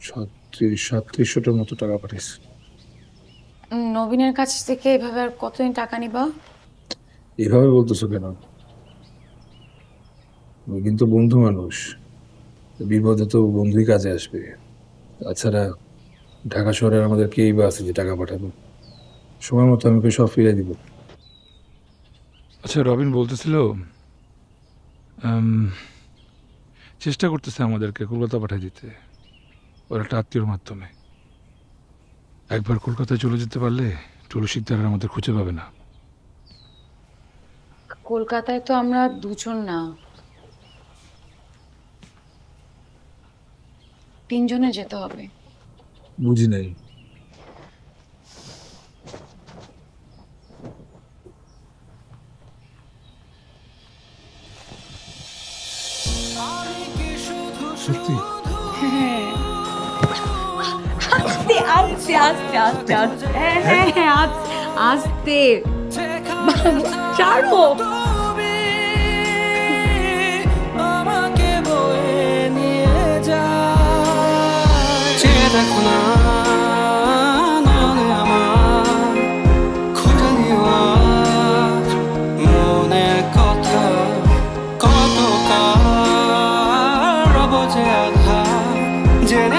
$3700-টার মতো টাকা পাঠিয়েছে। নবীনের কাছ থেকে এভাবে আর কতদিন টাকা নিবা? এভাবে বলতেছো কেন? ওই কিন্তু বন্ধু মানুষ, বিপদে তো বন্ধুই কাজে আসবে। তাছাড়া ঢাকা শহরে আমাদের কেই বা আছে যে টাকা পাঠাবো? সময় মতো আমি ওকে সব ফিরিয়ে দিব। আচ্ছা, রবিন বলতেছিল আম, চেষ্টা করতেছে আমাদেরকে কলকাতা পাঠিয়ে দিতে, ওর একটা আত্মীয়র মাধ্যমে। একবার কলকাতায় চলে যেতে পারলে টুলু শিকদার আর আমাদের খুঁজে পাবে না। কলকাতায় তো আমরা দুজন না, তিনজনে যেতে হবে। বুঝি নাই। সত্যি? হ্যাঁ, আস্তে আস্তে আস্তে আস্তে আস্তে, হ্যাঁ হ্যাঁ হ্যাঁ, আস্তে ছাড়ো। আমাকে বয়ে নিয়ে যায়, চেয়ে দেখো না নয়নে আমার, খুঁজে নিও আজ মনের কথা, কত কার রব যে আধার জেনে